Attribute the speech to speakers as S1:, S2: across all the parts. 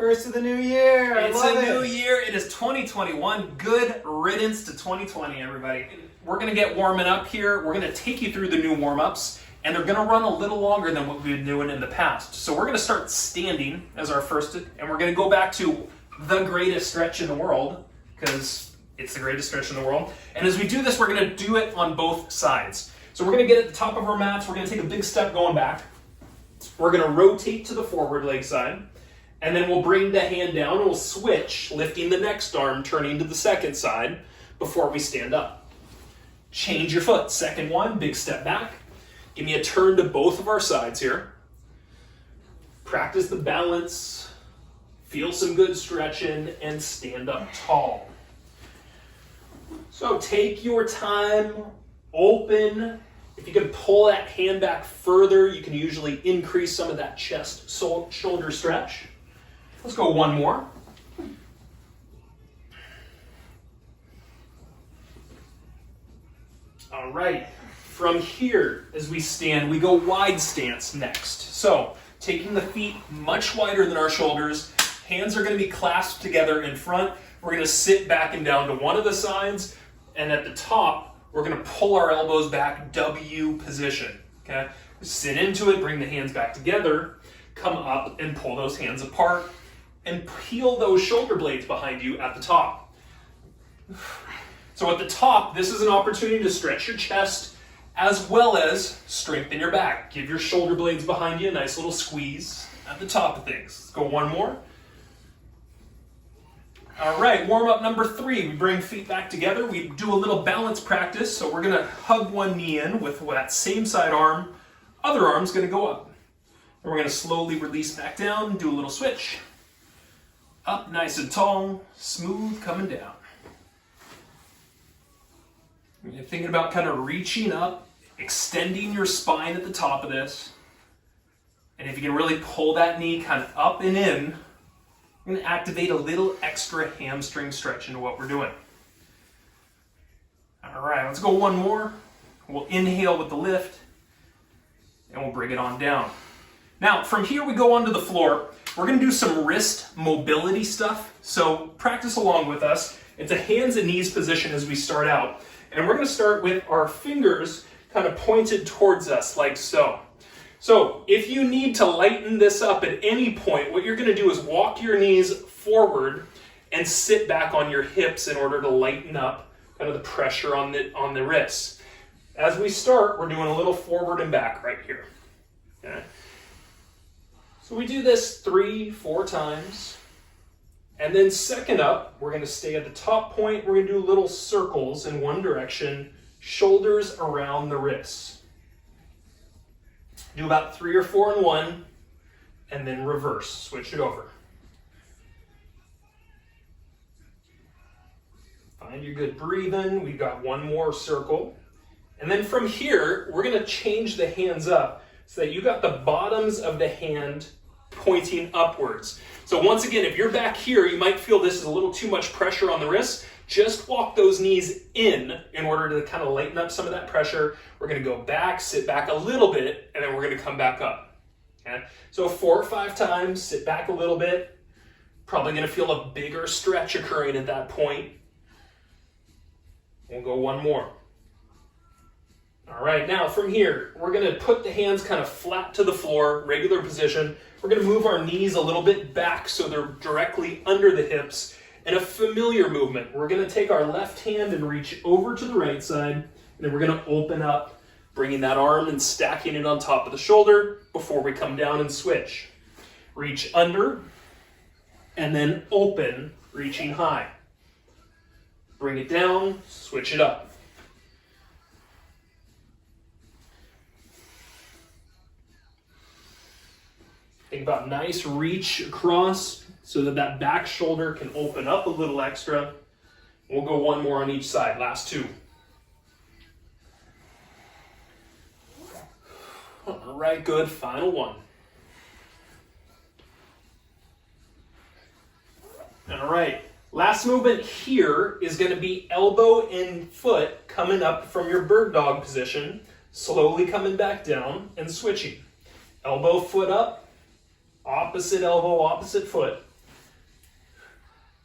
S1: First of the new year.
S2: It's a new year. It is 2021. Good riddance to 2020, everybody. We're going to get warming up here. We're going to take you through the new warm-ups, and they're going to run a little longer than what we've been doing in the past. So we're going to start standing as our first, and we're going to go back to the greatest stretch in the world, because it's the greatest stretch in the world. And as we do this, we're going to do it on both sides. So we're going to get at the top of our mats. We're going to take a big step going back. We're going to rotate to the forward leg side. And then we'll bring the hand down and we'll switch, lifting the next arm, turning to the second side before we stand up. Change your foot. Second one, big step back. Give me a turn to both of our sides here. Practice the balance. Feel some good stretching and stand up tall. So take your time, open. If you can pull that hand back further, you can usually increase some of that chest, shoulder stretch. Let's go one more. All right. From here, as we stand, we go wide stance next. So, taking the feet much wider than our shoulders, hands are going to be clasped together in front. We're going to sit back and down to one of the sides, and at the top, we're going to pull our elbows back, W position. Okay? Sit into it, bring the hands back together, come up and pull those hands apart, and peel those shoulder blades behind you at the top. So at the top, this is an opportunity to stretch your chest as well as strengthen your back. Give your shoulder blades behind you a nice little squeeze at the top of things. Let's go one more. All right, warm up number 3. We bring feet back together. We do a little balance practice. So we're gonna hug one knee in with that same side arm. Other arm's gonna go up. And we're gonna slowly release back down, do a little switch. Up nice and tall, smooth coming down. You're thinking about kind of reaching up, extending your spine at the top of this. And if you can really pull that knee kind of up and in, we're going to activate a little extra hamstring stretch into what we're doing. All right, let's go one more. We'll inhale with the lift, and we'll bring it on down. Now, from here we go onto the floor. We're going to do some wrist mobility stuff, so practice along with us. It's a hands and knees position as we start out. And we're going to start with our fingers kind of pointed towards us like so. So if you need to lighten this up at any point, what you're going to do is walk your knees forward and sit back on your hips in order to lighten up kind of the pressure on the wrists. As we start, we're doing a little forward and back right here. Okay? So we do this 3-4 times. And then second up, we're going to stay at the top point. We're going to do little circles in one direction, shoulders around the wrists. Do about 3 or 4 in one, and then reverse. Switch it over. Find your good breathing. We've got one more circle. And then from here, we're going to change the hands up so that you got the bottoms of the hand pointing upwards. So once again, if you're back here, you might feel this is a little too much pressure on the wrists. Just walk those knees in order to kind of lighten up some of that pressure. We're going to go back, sit back a little bit, and then we're going to come back up. Okay? So 4 or 5 times, sit back a little bit. Probably going to feel a bigger stretch occurring at that point. We'll go one more. All right, now from here, we're going to put the hands kind of flat to the floor, regular position. We're going to move our knees a little bit back so they're directly under the hips. And a familiar movement. We're going to take our left hand and reach over to the right side. And then we're going to open up, bringing that arm and stacking it on top of the shoulder before we come down and switch. Reach under, and then open, reaching high. Bring it down, switch it up. Think about nice reach across so that that back shoulder can open up a little extra. We'll go one more on each side, last 2. All right, good, final one. All right, last movement here is going to be elbow and foot coming up from your bird dog position, slowly coming back down and switching. Elbow, foot up, opposite elbow, opposite foot.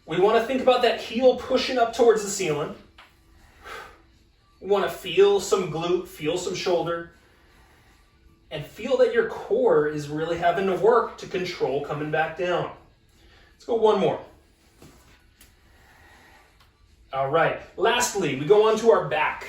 S2: We want to think about that heel pushing up towards the ceiling. We want to feel some glute, feel some shoulder, and feel that your core is really having to work to control coming back down. Let's go one more. All right, lastly, we go on to our back.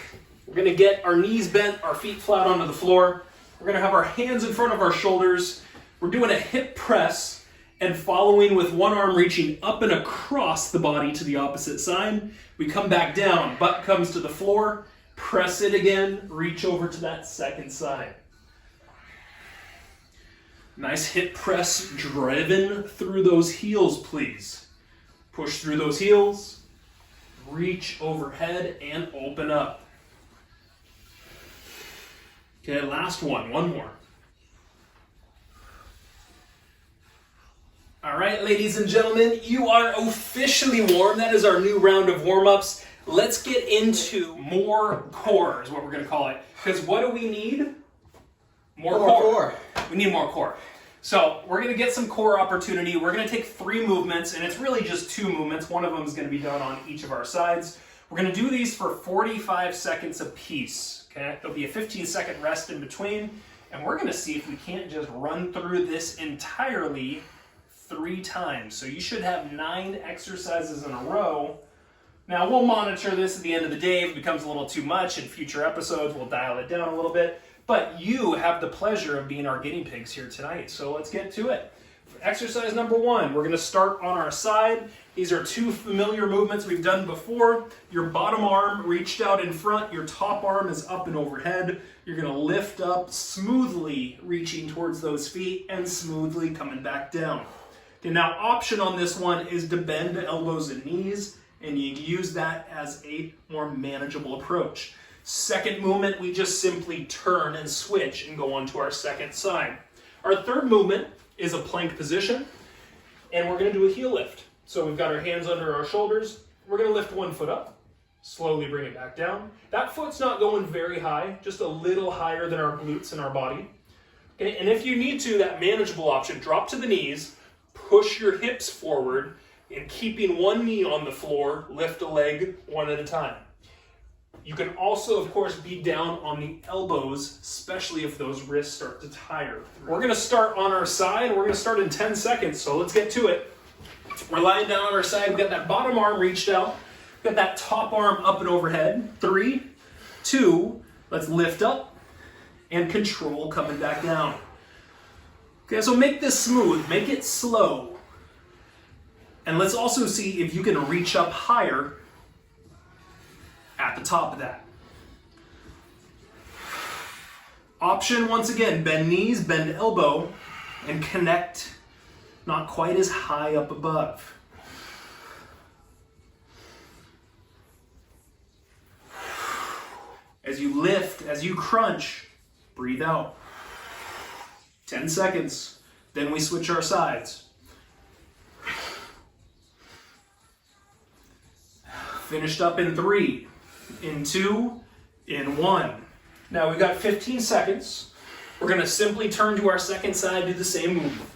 S2: We're gonna get our knees bent, our feet flat onto the floor. We're gonna have our hands in front of our shoulders. We're doing a hip press and following with one arm reaching up and across the body to the opposite side. We come back down, butt comes to the floor, press it again, reach over to that second side. Nice hip press driven through those heels, please. Push through those heels, reach overhead and open up. Okay, last one more. All right, ladies and gentlemen, you are officially warm. That is our new round of warm-ups. Let's get into more core is what we're gonna call it. Because what do we need? More core. We need more core. So we're gonna get some core opportunity. We're gonna take 3 movements, and it's really just 2 movements. One of them is gonna be done on each of our sides. We're gonna do these for 45 seconds apiece, okay? There'll be a 15-second rest in between, and we're gonna see if we can't just run through this entirely 3 times. So you should have 9 exercises in a row. Now we'll monitor this at the end of the day. If it becomes a little too much in future episodes, we'll dial it down a little bit. But you have the pleasure of being our guinea pigs here tonight, so let's get to it. For exercise number 1, we're gonna start on our side. These are 2 familiar movements we've done before. Your bottom arm reached out in front, your top arm is up and overhead. You're gonna lift up smoothly, reaching towards those feet and smoothly coming back down. Okay, now option on this one is to bend the elbows and knees, and you use that as a more manageable approach. Second movement, we just simply turn and switch and go on to our second side. Our third movement is a plank position, and we're gonna do a heel lift. So we've got our hands under our shoulders. We're gonna lift one foot up, slowly bring it back down. That foot's not going very high, just a little higher than our glutes and our body. Okay, and if you need to, that manageable option, drop to the knees, push your hips forward, and keeping one knee on the floor, lift a leg one at a time. You can also, of course, be down on the elbows, especially if those wrists start to tire. We're gonna start on our side. We're gonna start in 10 seconds, so let's get to it. We're lying down on our side. We've got that bottom arm reached out. We've got that top arm up and overhead. 3, 2, let's lift up and control coming back down. Okay, so make this smooth, make it slow. And let's also see if you can reach up higher at the top of that. Option, once again, bend knees, bend elbow, and connect not quite as high up above. As you lift, as you crunch, breathe out. 10 seconds, then we switch our sides. Finished up in 3, in 2, in 1. Now we've got 15 seconds. We're gonna simply turn to our second side, do the same movement.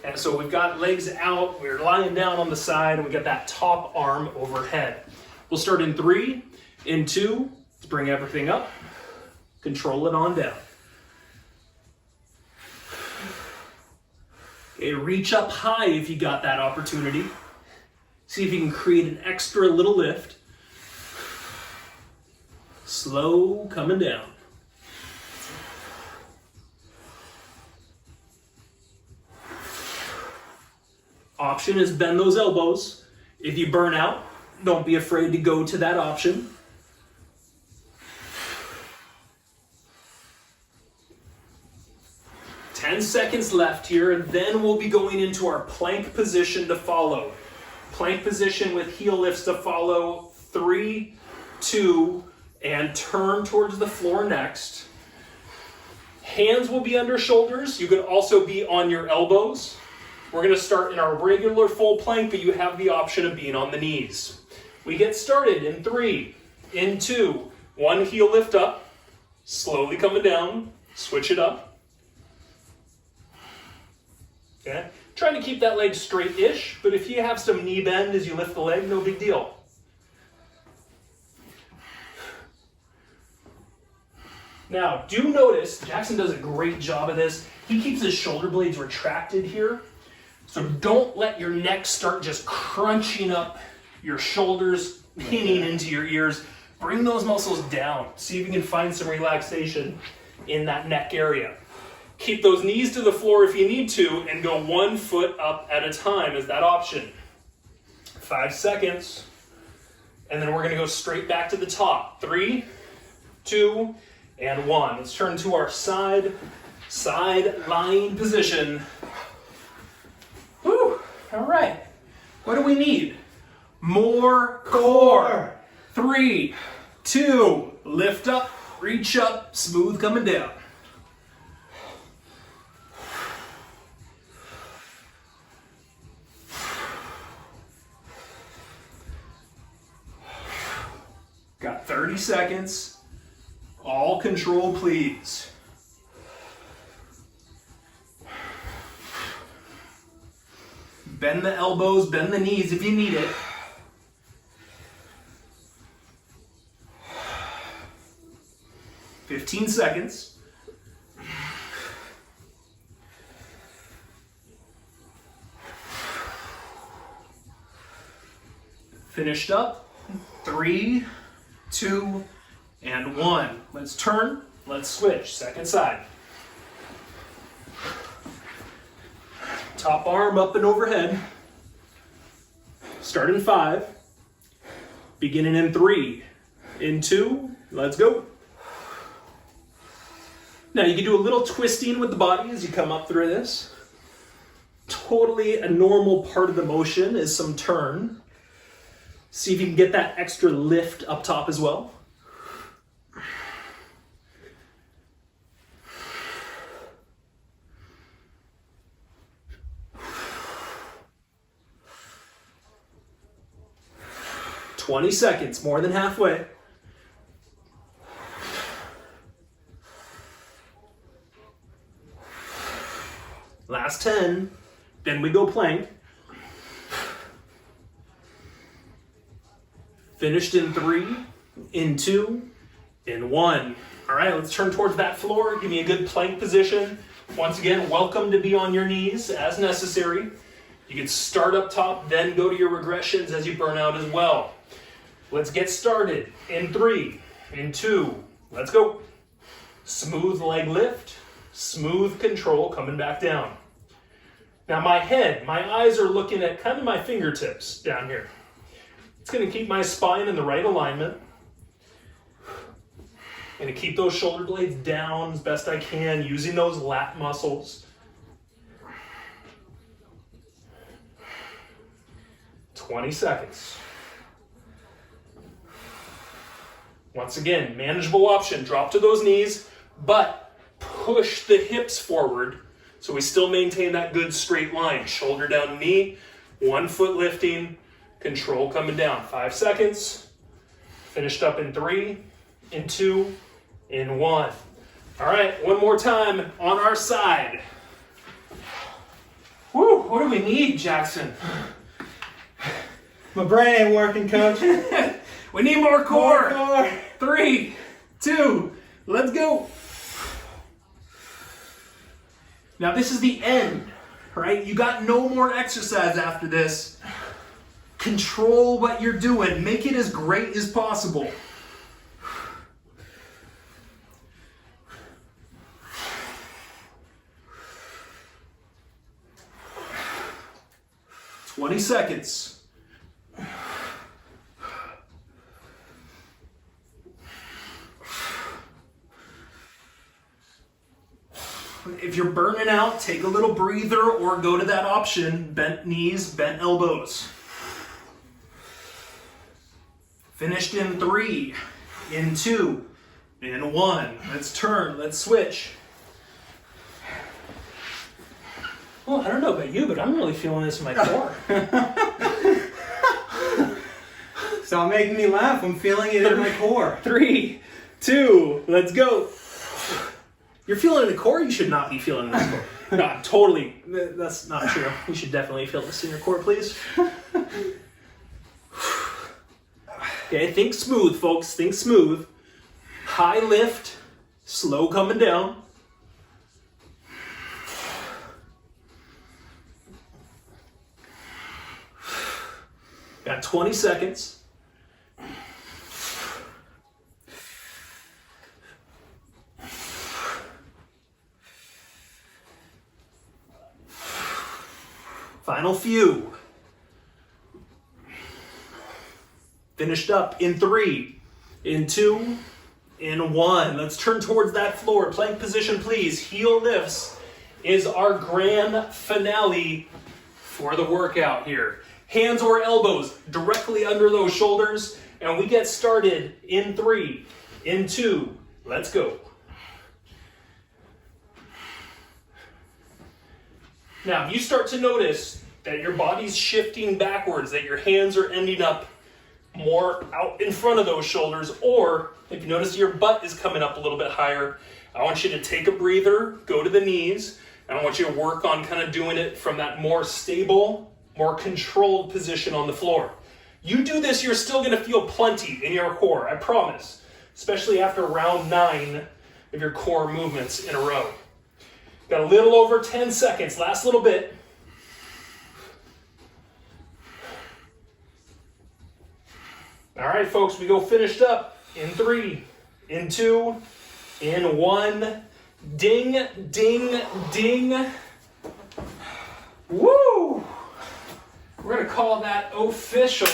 S2: And so we've got legs out, we're lying down on the side, and we got that top arm overhead. We'll start in 3, in 2, let's bring everything up, control it on down. Okay, reach up high if you got that opportunity. See if you can create an extra little lift. Slow coming down. Option is bend those elbows. If you burn out, don't be afraid to go to that option. Ten seconds left here, and then we'll be going into our plank position to follow. Plank position with heel lifts to follow. 3, 2, and turn towards the floor next. Hands will be under shoulders. You could also be on your elbows. We're gonna start in our regular full plank, but you have the option of being on the knees. We get started in 3, in 2, 1 heel lift up, slowly coming down, switch it up. Okay? Trying to keep that leg straight-ish, but if you have some knee bend as you lift the leg, no big deal. Now, do notice, Jackson does a great job of this. He keeps his shoulder blades retracted here. So don't let your neck start just crunching up your shoulders, pinning into your ears. Bring those muscles down. See if you can find some relaxation in that neck area. Keep those knees to the floor if you need to, and go 1 foot up at a time as that option. 5 seconds. And then we're going to go straight back to the top. 3, 2, and 1. Let's turn to our side lying position. Whew. All right. What do we need? More core. 3, 2, lift up, reach up, smooth coming down. Got 30 seconds. All control, please. Bend the elbows, bend the knees if you need it. "15 seconds. Finished up. 3, 2, and 1. Let's turn. Let's switch. Second side. Top arm up and overhead. Start in 5. Beginning in 3. In 2. Let's go. Now you can do a little twisting with the body as you come up through this. Totally a normal part of the motion is some turn. See if you can get that extra lift up top as well. "20 seconds, more than halfway. Last 10, then we go plank. Finished in 3, in 2, in 1. All right, let's turn towards that floor. Give me a good plank position. Once again, welcome to be on your knees as necessary. You can start up top, then go to your regressions as you burn out as well. Let's get started. In 3, in 2, let's go. Smooth leg lift, smooth control coming back down. Now my eyes are looking at kind of my fingertips down here. It's going to keep my spine in the right alignment. I'm going to keep those shoulder blades down as best I can, using those lat muscles. 20 seconds. Once again, manageable option. Drop to those knees, but push the hips forward so we still maintain that good straight line. Shoulder down, knee, 1 foot lifting, control coming down. 5 seconds. Finished up in 3, in 2, in 1. All right, one more time on our side. Woo, what do we need, Jackson?
S1: My brain ain't working, coach.
S2: We need more core.
S1: More core.
S2: 3, 2, let's go. Now this is the end, right? You got no more exercise after this. Control what you're doing. Make it as great as possible. "20 seconds. If you're burning out, take a little breather or go to that option, bent knees, bent elbows. Finished in 3, in 2, in 1. Let's turn, let's switch. Well, I don't know about you, but I'm really feeling this in my core.
S1: Stop making me laugh. I'm feeling it in my core.
S2: 3, 2, let's go. You're feeling it in the core, you should not be feeling it in the core. No, totally. That's not true. You should definitely feel this in your core, please. Okay, think smooth, folks. Think smooth. High lift, slow coming down. Got 20 seconds. Final few. Finished up in 3, in 2, in 1. Let's turn towards that floor. Plank position, please. Heel lifts is our grand finale for the workout here. Hands or elbows directly under those shoulders, and we get started in 3, in 2. Let's go. Now, if you start to notice that your body's shifting backwards, that your hands are ending up more out in front of those shoulders, or if you notice your butt is coming up a little bit higher, I want you to take a breather, go to the knees, and I want you to work on kind of doing it from that more stable, more controlled position on the floor. You do this, you're still going to feel plenty in your core, I promise, especially after round 9 of your core movements in a row. Got a little over 10 seconds, last little bit. All right, folks, we go finished up in 3, in 2, in 1. Ding, ding, ding. Woo! We're going to call that official.